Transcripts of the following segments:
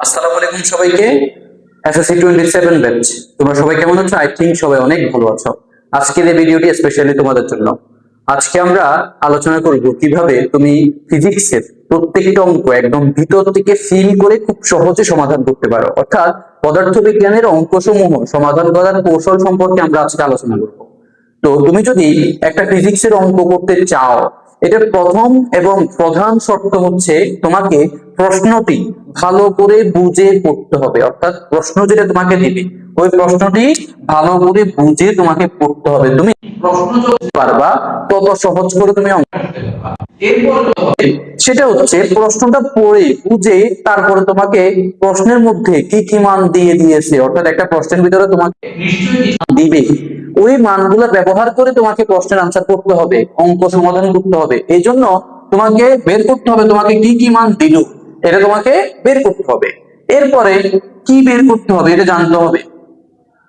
আসসালামু আলাইকুম সবাইকে। এসএসসি 27 ব্যাচ, তোমরা সবাই কেমন আছো? আই থিংক সবাই অনেক ভালো আছো। আজকের এই ভিডিওটি স্পেশালি তোমাদের জন্য। আজকে আমরা আলোচনা করব কিভাবে তুমি ফিজিক্সের প্রত্যেকটা অঙ্ক একদম ভিতর থেকে ফিল করে খুব সহজে সমাধান করতে পারো। অর্থাৎ পদার্থবিজ্ঞানের অঙ্কসমূহ সমাধান করার কৌশল সম্পর্কে আমরা আজকে আলোচনা করব। তো তুমি যদি একটা ফিজিক্সের অঙ্ক করতে চাও, এটার প্রথম এবং প্রধান শর্ত হচ্ছে তোমাকে প্রশ্নটি ভালো করে বুঝে পড়তে হবে। অর্থাৎ প্রশ্ন যেটা তোমাকে দিবে ওই প্রশ্নটি ভালো করে বুঝে তোমাকে পড়তে হবে। তুমি প্রশ্ন যত পারবা তত সহজ করে তুমি অঙ্ক করতে পারবা। এরপর সেটা হচ্ছে প্রশ্নটা পড়ে বুঝে তারপরে তোমাকে প্রশ্নের মধ্যে কি কি মান দিয়ে দিয়েছে, অর্থাৎ একটা প্রশ্নের ভিতরে তোমাকে নিশ্চয়ই দিবে, ওই মানগুলো ব্যবহার করে তোমাকে প্রশ্নের আনসার করতে হবে, অঙ্ক সমাধান করতে হবে। এই জন্য তোমাকে বের করতে হবে তোমাকে কি কি মান দিল, এটা তোমাকে বের করতে হবে। এরপরে কি বের করতে হবে এটা জানতে হবে,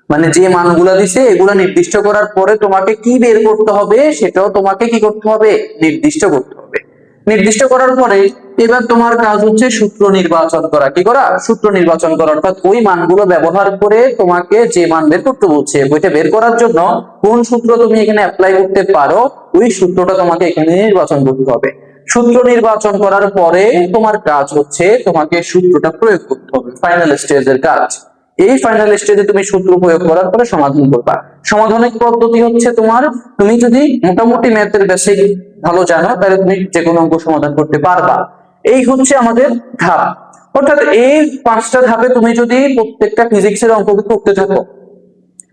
মানে যে মানগুলা দিছে এগুলা নির্দিষ্ট করার পরে তোমাকে কি বের করতে হবে সেটাও তোমাকে কি করতে হবে, নির্দিষ্ট করতে হবে। নির্দিষ্ট করার পরে এবার তোমার কাজ হচ্ছে সূত্র নির্বাচন করা। কি করা? সূত্র নির্বাচন করা, অর্থাৎ ওই মানগুলো ব্যবহার করে তোমাকে যে মান বের করতে বলছে ওইটা বের করার জন্য কোন সূত্র তুমি এখানে অ্যাপ্লাই করতে পারো ওই সূত্রটা তোমাকে এখানে নির্বাচন করতে হবে। সূত্র নির্বাচন করার পরে তোমার কাজ হচ্ছে তোমাকে সূত্রটা প্রয়োগ করতে হবে, ফাইনাল স্টেজের কাজ। এই ফাইনাল স্টেজে তুমি সূত্র প্রয়োগ করার পরে সমাধান করবা। সমাধানের পদ্ধতি হচ্ছে তোমার, তুমি যদি মোটামুটি ম্যাথের বেসিক ভালো জানো তাহলে তুমি যে কোনো অঙ্ক সমাধান করতে পারবা। এই হচ্ছে আমাদের ধাপ। অর্থাৎ এই 5টা ধাপে তুমি যদি প্রত্যেকটা ফিজিক্সের অঙ্ক করতে থাকো,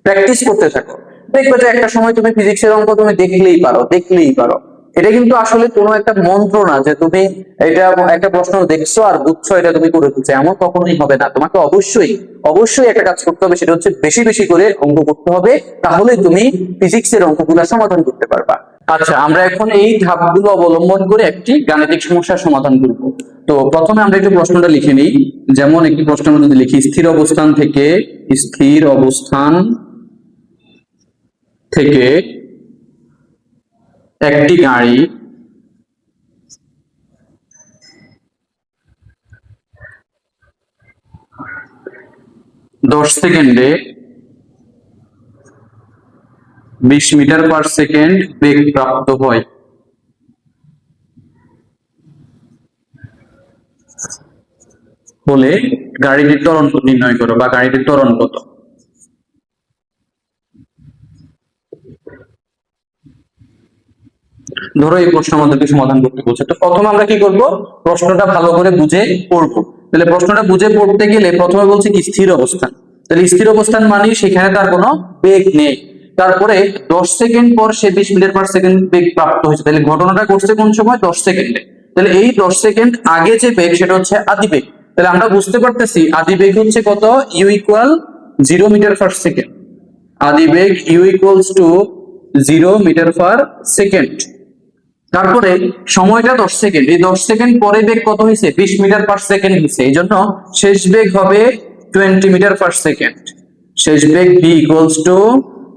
প্র্যাকটিস করতে থাকো, দেখবে যে একটা সময় তুমি ফিজিক্সের অঙ্ক তুমি দেখলেই পারো। এটা কিন্তু আসলে কোনো একটা মন্ত্র না যে তুমি এটা একটা প্রশ্ন দেখছো আর বুঝছো এটা তুমি করে দিচ্ছ, এমন কখনোই হবে না। তোমাকে অবশ্যই অবশ্যই একটা কাজ করতে হবে, সেটা হচ্ছে বেশি বেশি করে অঙ্ক করতে হবে, তাহলে তুমি ফিজিক্সের অঙ্কগুলো সমাধান করতে পারবা। আচ্ছা, আমরা এখন এই ধাপগুলো অবলম্বন করে একটি গাণিতিক সমস্যার সমাধান করব। তো প্রথমে আমরা একটু প্রশ্নটা লিখে নিই। যেমন একটি প্রশ্নের মধ্যে লিখি, স্থির অবস্থান থেকে একটি গাড়ি 10 সেকেন্ডে 20 মিটার পার সেকেন্ড বেগ প্রাপ্ত হয়, বলে গাড়িটির ত্বরণ নির্ণয় করো বা গাড়িটির ত্বরণ কত। ধরো এই প্রশ্ন আমাদেরকে সমাধান করতে বলছে, তো প্রথমে আমরা কি করব, প্রশ্নটা ভালো করে বুঝে পড়বো। তাহলে প্রশ্নটা বুঝে পড়তে গেলে প্রথমে বলছে কি স্থির অবস্থান, তাহলে স্থির অবস্থান মানে সেখানে তার কোনো বেগ নেই। তারপরে 10 সেকেন্ড পর সে 20 মিটার পার সেকেন্ড বেগ প্রাপ্ত হয়েছে, তাহলে ঘটনাটা ঘটছে কোন সময়? 10 সেকেন্ডে। তাহলে এই 10 সেকেন্ড আগে যে বেগ সেটা হচ্ছে আদি বেগ। তাহলে আমরা বুঝতে পারতেছি আদি বেগ হচ্ছে কত, u equal 0 metre per second. আদি বেগ u equals to 0 metre per second. তারপরে সময়টা 10 সেকেন্ড, এই 10 সেকেন্ড পরে বেগ কত হয়েছে? 20 মিটার পার সেকেন্ড হয়েছে, এই জন্য শেষ বেগ হবে 20 মিটার পার সেকেন্ড। শেষ বেগ v equals to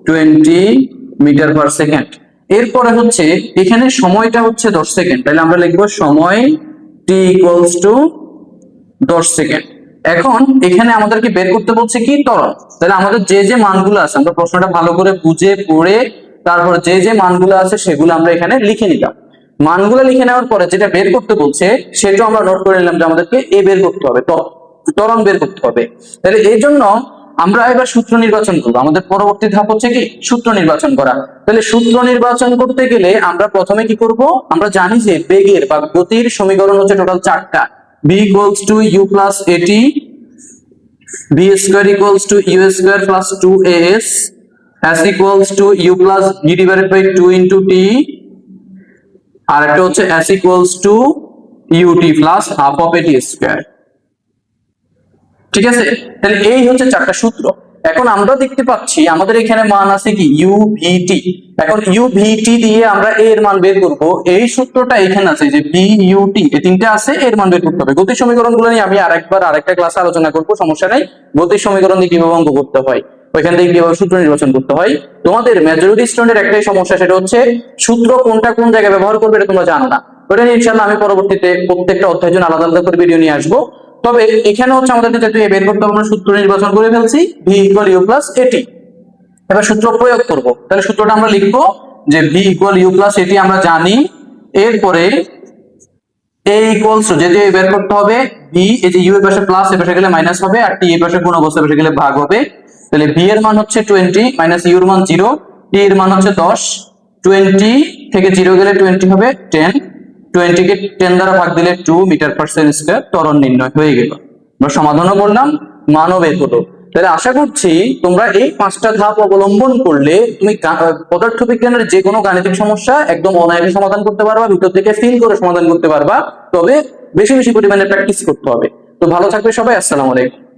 20 metre per second. এরপরে হচ্ছে এখানে সময়টা হচ্ছে 10 সেকেন্ড, তাহলে আমরা লিখবো সময় t ইকুয়ালস টু 10 সেকেন্ড। এখন এখানে আমাদেরকে বের করতে বলছে কি? ত্বরণ। তাহলে আমাদের যে যে মানগুলো আছে, আমরা প্রশ্নটা ভালো করে বুঝে পড়ে তারপর যে যে মানগুলো আছে সেগুলো আমরা এখানে লিখে নিলাম। মানগুলো লিখে নেওয়ার পরে যেটা বের করতে বলছে সেটা আমরা নোট করে নিলাম যে আমাদেরকে এ বের করতে হবে, ত্বরণ বের করতে হবে। তাহলে এই জন্য আমরা এবার সূত্র নির্বাচন করবো। আমাদের পরবর্তী ধাপ হচ্ছে কি? সূত্র নির্বাচন করা। তাহলে সূত্র নির্বাচন করতে গেলে আমরা প্রথমে কি করব, আমরা জানি যে বেগের বা গতির সমীকরণ হচ্ছে টোটাল 4টা। b equals to u plus at, b square equals to u square plus 2as, s equals to u plus v divided by 2 into t, আর একটা হচ্ছে s equals to ut plus half of at square। ঠিক আছে, তাহলে এই হচ্ছে 4টা সূত্র। এখন আমরা দেখতে পাচ্ছি আমাদের এখানে মান আছে কি? UVT। এখন UVT দিয়ে আমরা এর মান বের করব। এই সূত্রটা এখানে আছে যে BUT, এই তিনটে আছে, এর মান বের করতে হবে। গতির সমীকরণগুলো নিয়ে আমি আরেকটা ক্লাসে আলোচনা করব, সমস্যা নাই। গতির সমীকরণ দিয়ে কিভাবে অঙ্ক করতে হয়, ওইখান থেকে কিভাবে সূত্র নির্বাচন করতে হয়। তোমাদের মেজরিটি স্টুডেন্টের একটাই সমস্যা, সেটা হচ্ছে সূত্র কোনটা কোন জায়গায় ব্যবহার করবে এটা তোমরা জানো না। ওটা নিয়ে ইনশাআল্লাহ আমি পরবর্তীতে প্রত্যেকটা অধ্যায়ের জন্য আলাদা আলাদা করে ভিডিও নিয়ে আসবো। তবে এখানে হচ্ছে আমাদের যেহেতু এ বের করতে হবে, আমরা সূত্র নির্বাচন করে ফেলছি, ভি ইকুয়াল ইউ প্লাস এটি। এবার সূত্র প্রয়োগ করব, তাহলে সূত্রটা আমরা লিখবো যে ভি ইকুয়াল ইউ প্লাস এটি আমরা জানি। এরপরে এ ইকুয়ালস যেহেতু এ বের করতে হবে, বি এই যে ইউ এর পাশে প্লাস এর পাশে গেলে মাইনাস হবে, আর টি এর পাশে গুণ অবস্থায় পাশে গেলে ভাগ হবে। তাহলে বি এর মান হচ্ছে 20 মাইনাস ইউ এর মান 0, টি এর মান হচ্ছে 10, 20 থেকে 0 গেলে 20 হবে 10, 20 কে 10 দ্বারা ভাগ দিলে 2 মিটার পার সেকেন্ড স্কয়ার ত্বরণ নির্ণয় হয়ে গেল। আমরা সমাধানও করলাম, মানও বের হলো। তাহলে আশা করছি তোমরা এই 5টা ধাপ অবলম্বন করলে তুমি পদার্থবিজ্ঞানের যে কোনো গাণিতিক সমস্যা একদম অনায়াসে সমাধান করতে পারবা, ভিতর থেকে ফিল করে সমাধান করতে পারবা। তবে বেশি বেশি পরিমাণে প্র্যাকটিস করতে হবে। তো ভালো থাকবে সবাই, আসসালামু আলাইকুম।